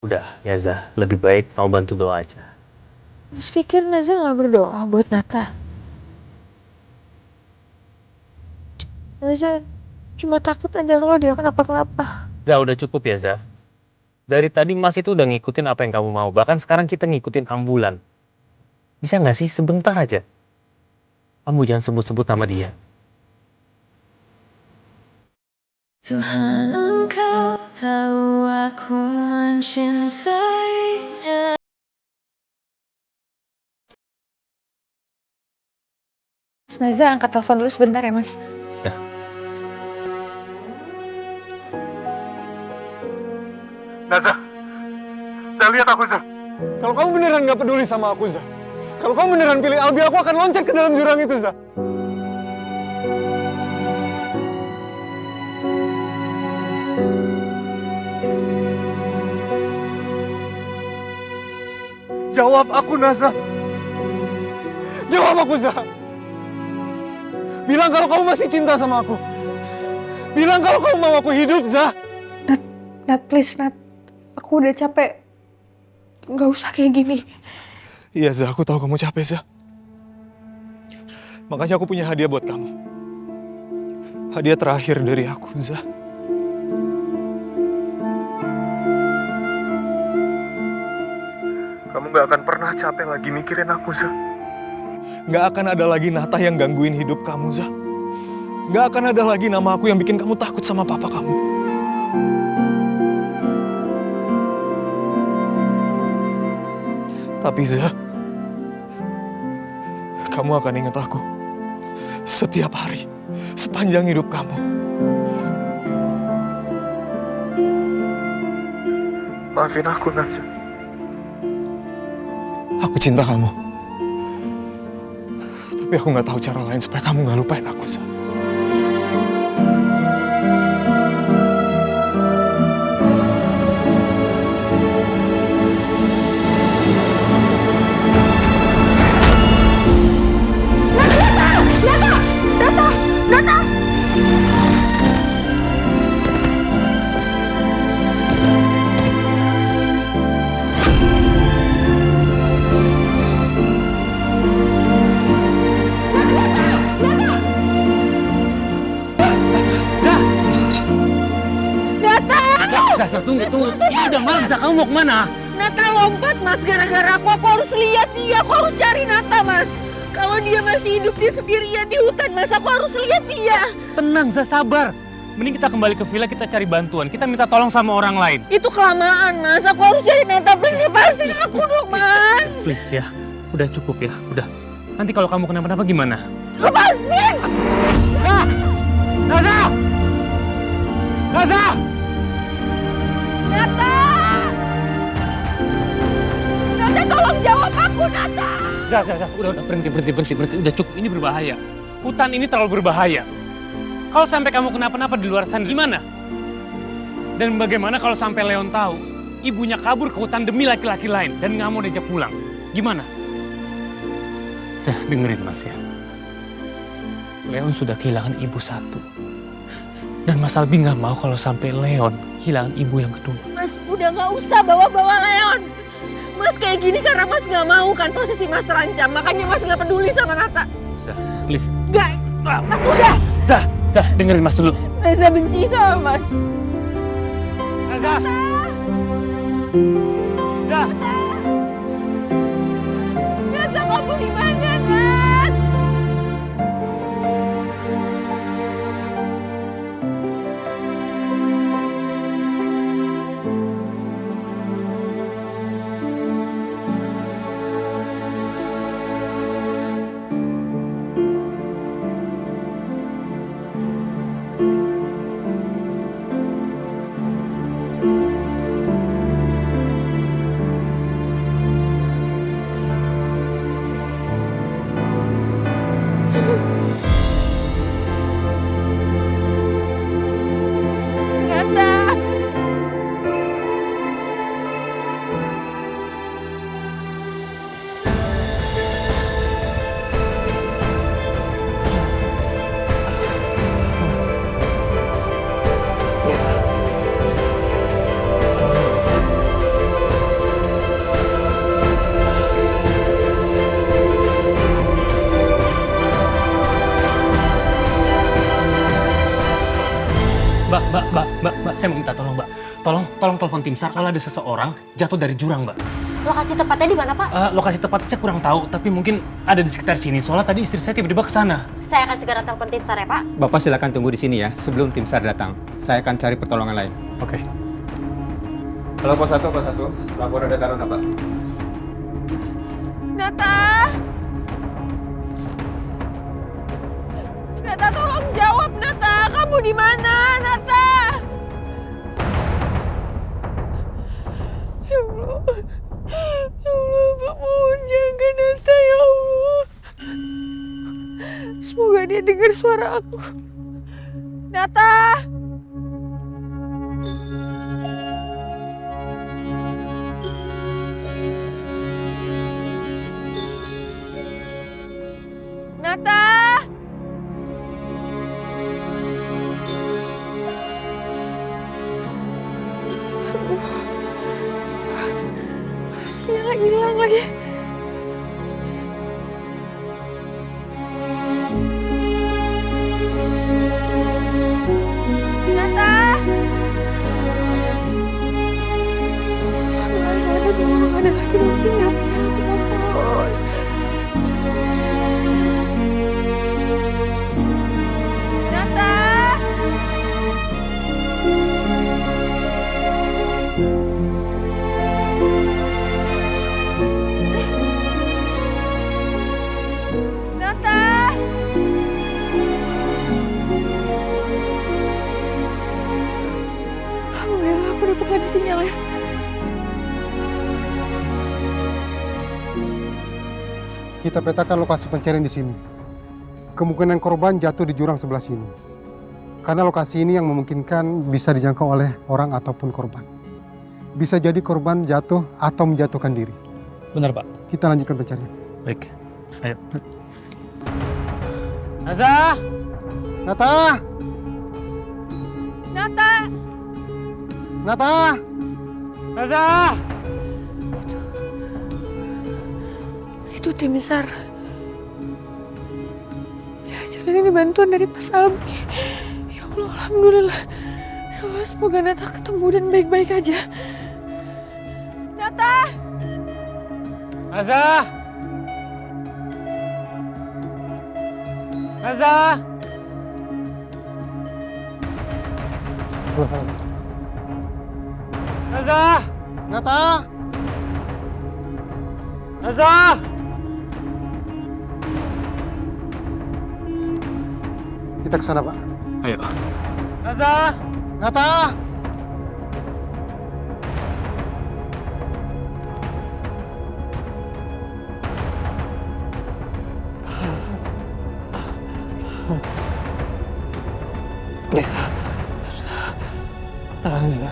Udah, ya Zah, lebih baik kamu bantu doa aja. Mas pikir Naza gak berdoa buat Nata? Naza cuma takut aja kalau dia kenapa-kenapa. Zah, udah cukup ya Zah. Dari tadi Mas itu udah ngikutin apa yang kamu mau. Bahkan sekarang kita ngikutin ambulan. Bisa nggak sih sebentar aja? Kamu jangan sebut-sebut nama dia. Tuhan engkau tahu aku mencintainya. Mas Naza angkat telepon dulu sebentar ya mas. Ya. Naza, Zah lihat aku Zah. Kalau kamu beneran gak peduli sama aku Zah, kalau kamu beneran pilih Albi, aku akan loncat ke dalam jurang itu Zah. Jawab aku Naza. Jawab aku Zah. Bilang kalau kamu masih cinta sama aku. Bilang kalau kamu mau aku hidup Zah. Nat please Nat, aku udah capek. Gak usah kayak gini. Iya Zah, aku tahu kamu capek Zah. Makanya aku punya hadiah buat kamu. Hadiah terakhir dari aku Zah. Kamu gak akan pernah capek lagi mikirin aku Zah. Gak akan ada lagi Nata yang gangguin hidup kamu Zah. Gak akan ada lagi nama aku yang bikin kamu takut sama papa kamu. Tapi Zah, kamu akan ingat aku setiap hari, sepanjang hidup kamu. Maafin aku, Naza. Aku cinta kamu. Tapi aku gak tahu cara lain supaya kamu gak lupain aku, Zah. Zah, tunggu. Ini udah malam, Zah. Kamu mau kemana? Nata lompat mas, gara-gara aku harus lihat dia, aku harus cari Nata mas. Kalau dia masih hidup dia sendirian di hutan mas, aku harus lihat dia. Tenang, Zah, sabar. Mending kita kembali ke villa, kita cari bantuan. Kita minta tolong sama orang lain. Itu kelamaan mas, aku harus cari Nata, please lepasin aku dong mas. Please ya, udah cukup ya, udah. Nanti kalau kamu kenapa-napa gimana? Lepasin! Naza! Naza! Nata! Nata tolong jawab aku Nata! Zah, udah, berhenti. Udah cukup, ini berbahaya. Hutan ini terlalu berbahaya. Kalau sampai kamu kenapa-napa di luar sana gimana? Dan bagaimana kalau sampai Leon tahu ibunya kabur ke hutan demi laki-laki lain dan nggak mau diajak pulang? Gimana? Zah, dengerin mas ya. Leon sudah kehilangan ibu satu. Dan Mas Albi nggak mau kalau sampai Leon kehilangan ibu yang kedua. Mas udah gak usah bawa-bawa Leon. Mas kayak gini karena Mas gak mau kan posisi Mas terancam. Makanya Mas gak peduli sama Nata. Zah, please. Gak, Mas udah. Zah, dengerin mas dulu. Nata benci sama Mas. Zah! Zah! Nata kamu di mana, Nat? saya minta tolong, Mbak. Tolong telepon tim SAR kalau ada seseorang jatuh dari jurang, Mbak. Lokasi tepatnya di mana, Pak? Lokasi tepatnya saya kurang tahu, tapi mungkin ada di sekitar sini. Soalnya tadi istri saya tiba-tiba ke sana. Saya akan segera telepon tim SAR ya, Pak. Bapak silakan tunggu di sini ya, sebelum tim SAR datang. Saya akan cari pertolongan lain. Oke. Halo pos 1, lapor ada taruna Pak. Nata! Nata, tolong jawab, Nata! Kamu di mana, Nata? Ya Allah. Ya Allah, Pak, mohon jaga Nata, ya Allah. Semoga dia dengar suara aku. Nata! Nata! Sinyalnya hilang lagi. Nata! Nggak ada lagi dong sinyalnya, aku mohon. Nata! Nata! Alhamdulillah aku dapat lagi sinyalnya. Kita petakan lokasi pencarian di sini. Kemungkinan korban jatuh di jurang sebelah sini. Karena lokasi ini yang memungkinkan bisa dijangkau oleh orang ataupun korban. Bisa jadi korban jatuh atau menjatuhkan diri. Benar, Pak. Kita lanjutkan pencarian. Baik. Ayo. Naza! Nata! Nata! Nata! Naza! Itu tim SAR. Jangan-jangan ini bantuan dari Mas Albi. Ya Allah, alhamdulillah. Ya Allah, semoga Nata ketemu dan baik-baik aja. Nata! Naza! Naza! Naza! Nata! Naza! Kita ke sana, Pak. Ayo. Naza! Nata! Naza.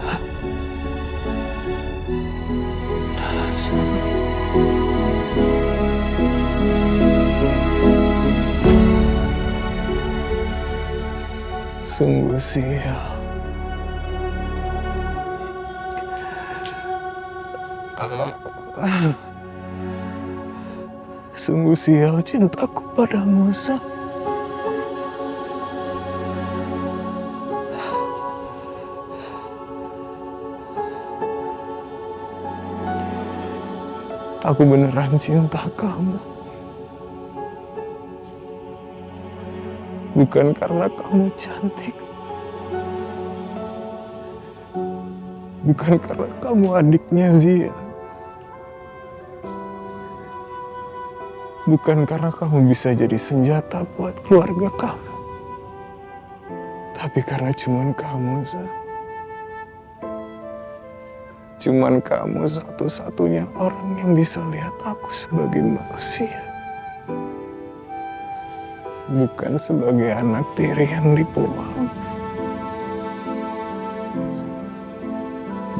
Sungguh sial. Sungguh sial cintaku padamu, Sa. Aku beneran cinta kamu. Bukan karena kamu cantik. Bukan karena kamu adiknya Zia. Bukan karena kamu bisa jadi senjata buat keluarga kamu. Tapi karena cuman kamu, Sa. Cuman kamu satu-satunya orang yang bisa lihat aku sebagai manusia. Bukan sebagai anak tiri yang dibuang.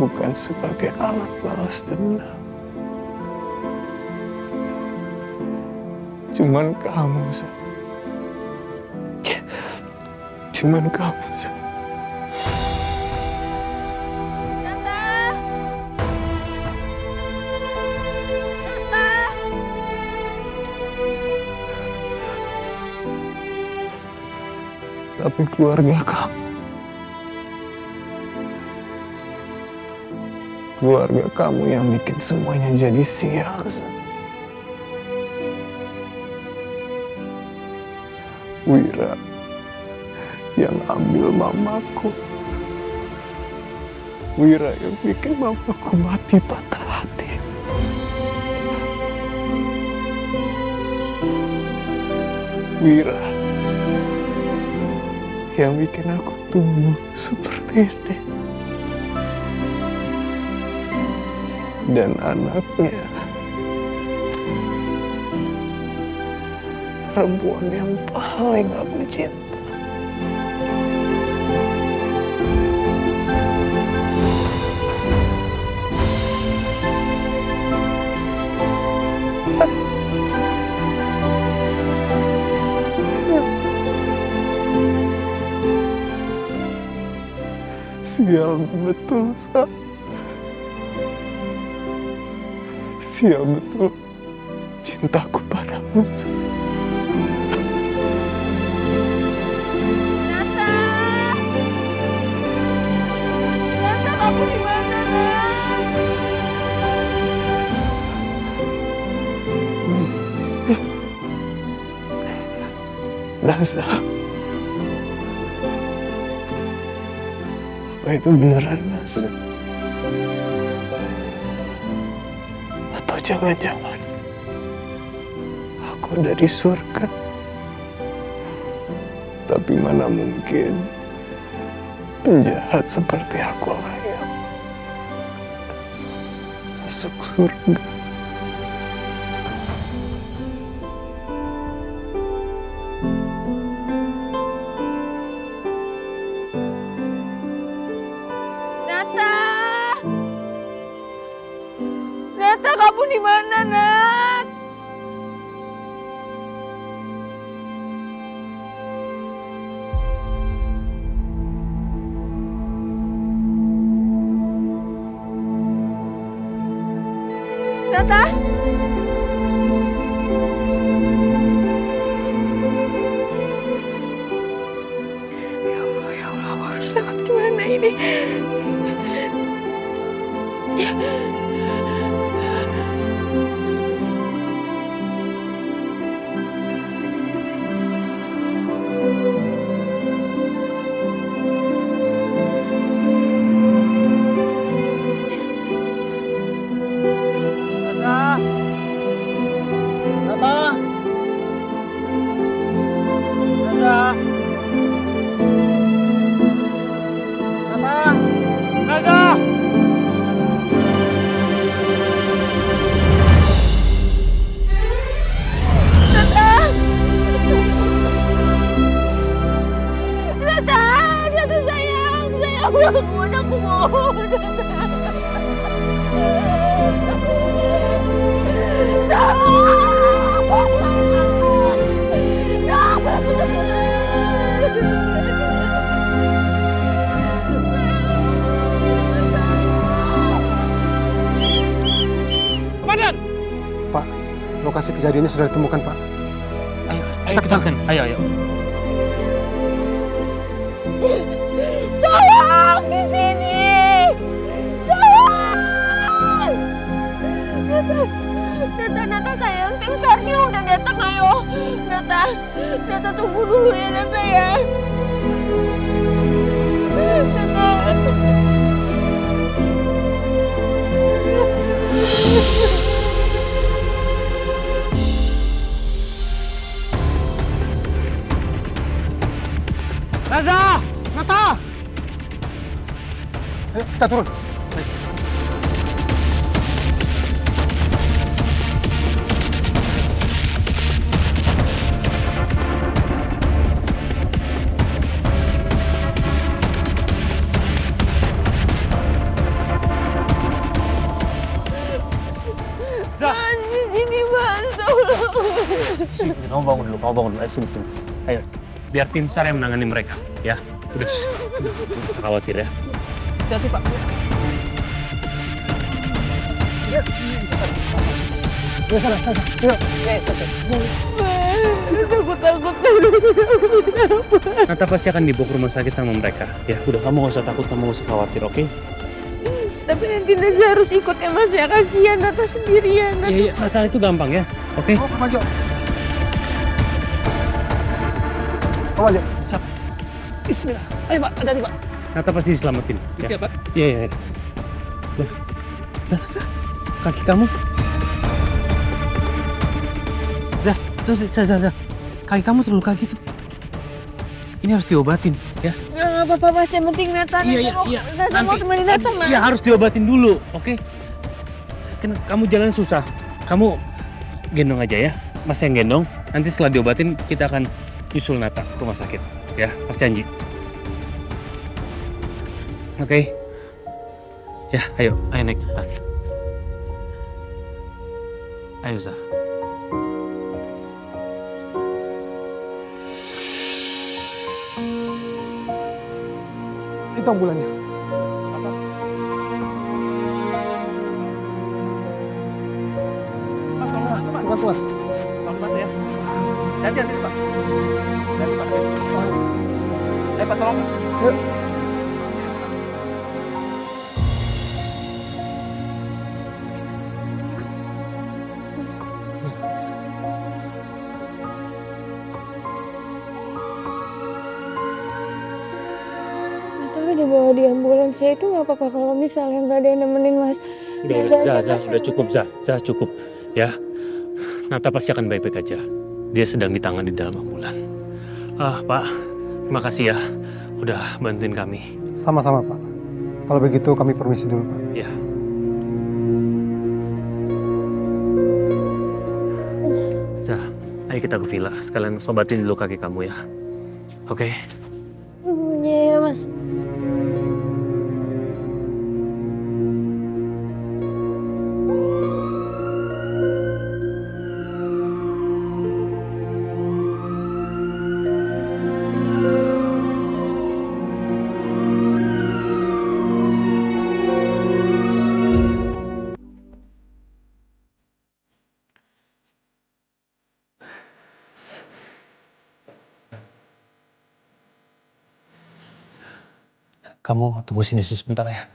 Bukan sebagai alat balas dendam. Cuman kamu, Sa. Cuman kamu, Sa. Tapi keluarga kamu Keluarga kamu yang bikin semuanya jadi sial. Wira yang ambil mamaku. Wira yang bikin mamaku mati patah hati. Wira yang bikin aku tumbuh seperti ini. Dan anaknya perempuan yang paling aku cinta. Sial betul, Sa. Sial betul cintaku padamu, Sa. Nata! Nata, kamu di mana, Nat? Nasa, apa itu beneran, Nasa? Atau jangan-jangan aku ada di surga? Tapi mana mungkin penjahat seperti aku layak masuk surga. Nata! Nata, kamu di mana, Nat? Nata? Ya Allah, aku harus lewat gimana ini? Nata sayang, bangun, aku mohon. Komandan! Pak, lokasi kejadiannya sudah ditemukan, Pak. Ayo kita kesana. Ayo. Tolong di sini. Tolong. Nata sayang, tim SAR-nya udah datang, ayo. Nata tunggu dulu ya, Nata ya. Nata. Naza! Nata! Ayo, kita turun. Mas, di sini, Mas. Tolong. Kamu bangun dulu. Ayo sini. Ayo, biar tim SAR yang menangani mereka, ya. Udah, jangan khawatir ya. Hati-hati, Pak. Takut. Nata pasti akan dibawa ke rumah sakit sama mereka. Ya, udah kamu gak usah takut, kamu gak usah khawatir, oke? Tapi nanti Naza harus ikut ya Mas ya, kasihan Nata sendirian. Iya, masalah itu gampang ya. Oke? Oh, maju. Oh, maju. Bismillah. Ayo Pak, hati-hati Pak. Nata pasti diselamatin. Iya Pak. Iya, iya. Loh, kaki kamu. Zah. Kaki kamu terluka gitu. Ini harus diobatin, ya. Nggak apa-apa Mas, yang penting Nata. Nata mau temenin Nata Mas. Iya, harus diobatin dulu, oke? Kamu jalan susah. Kamu gendong aja ya. Mas yang gendong. Nanti setelah diobatin, kita akan nyusul Nata ke rumah sakit. Ya, Mas janji. Oke? Ya, ayo naik cepetan. Ayo, Zah. Itu ambulannya. Mas, Mas. Selamat ya. Hati-hati Pak. Hati Pak. Ayo Pak, tolong. Yuk. Nata dibawa di ambulans ya, itu nggak apa-apa kalau misalnya nggak ada yang nemenin Mas. Udah cukup, Zah, cukup. Ya, Nata pasti akan baik-baik aja. Dia sedang ditangani di dalam ambulan. Pak, terima kasih ya, udah bantuin kami. Sama-sama, Pak. Kalau begitu kami permisi dulu, Pak. Ya. Zah, ayo kita ke villa. Sekalian sobatin dulu kaki kamu ya. Oke? Iya Mas. Kamu tunggu sini sebentar ya.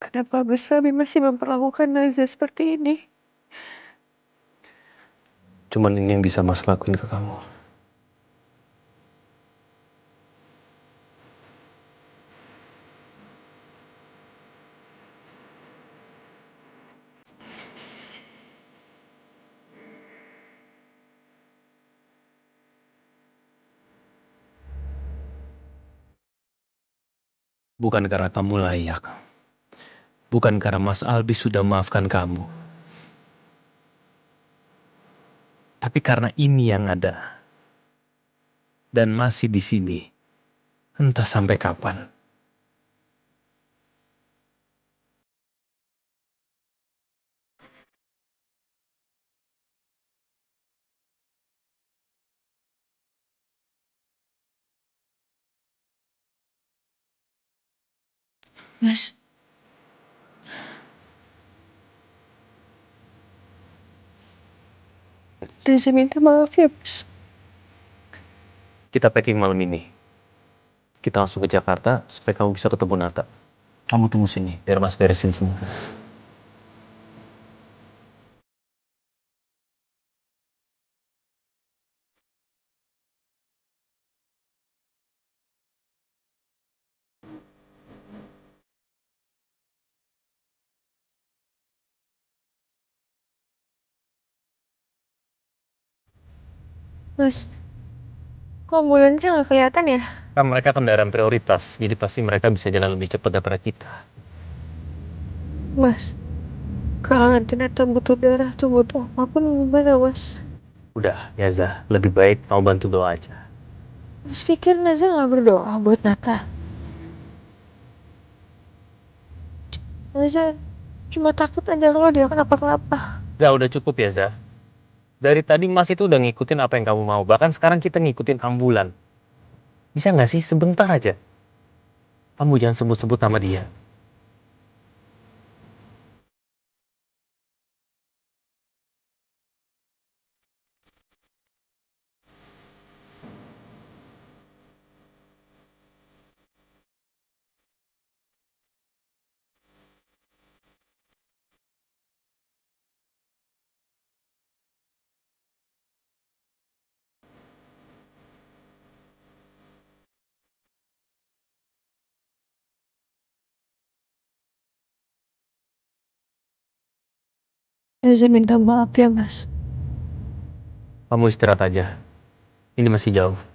Kenapa Mas Fahmi masih memperlakukan Naza seperti ini? Cuman ini yang bisa Mas lakuin ke kamu. Bukan karena kamu layak. Bukan karena Mas Albi sudah maafkan kamu. Tapi karena ini yang ada. Dan masih di sini. Entah sampai kapan. Mas. Naza minta maaf ya Mas. Kita packing malam ini. Kita langsung ke Jakarta supaya kamu bisa ketemu Nata. Kamu tunggu sini, biar Mas beresin semua. Mas, kok ambulansnya nggak kelihatan ya? Kan mereka kendaraan prioritas, jadi pasti mereka bisa jalan lebih cepat daripada kita. Mas, kalau nanti Nata butuh darah tuh butuh apapun gimana mas? Udah, Yaza, lebih baik kamu bantu doa aja. Mas pikir Naza nggak berdoa buat Nata? Naza cuma takut aja kalau dia kenapa-kenapa. Udah cukup ya, Za. Dari tadi Mas itu udah ngikutin apa yang kamu mau. Bahkan sekarang kita ngikutin ambulan. Bisa nggak sih sebentar aja? Kamu jangan sebut-sebut nama dia. Naza minta maaf ya mas. Kamu istirahat aja. Ini masih jauh.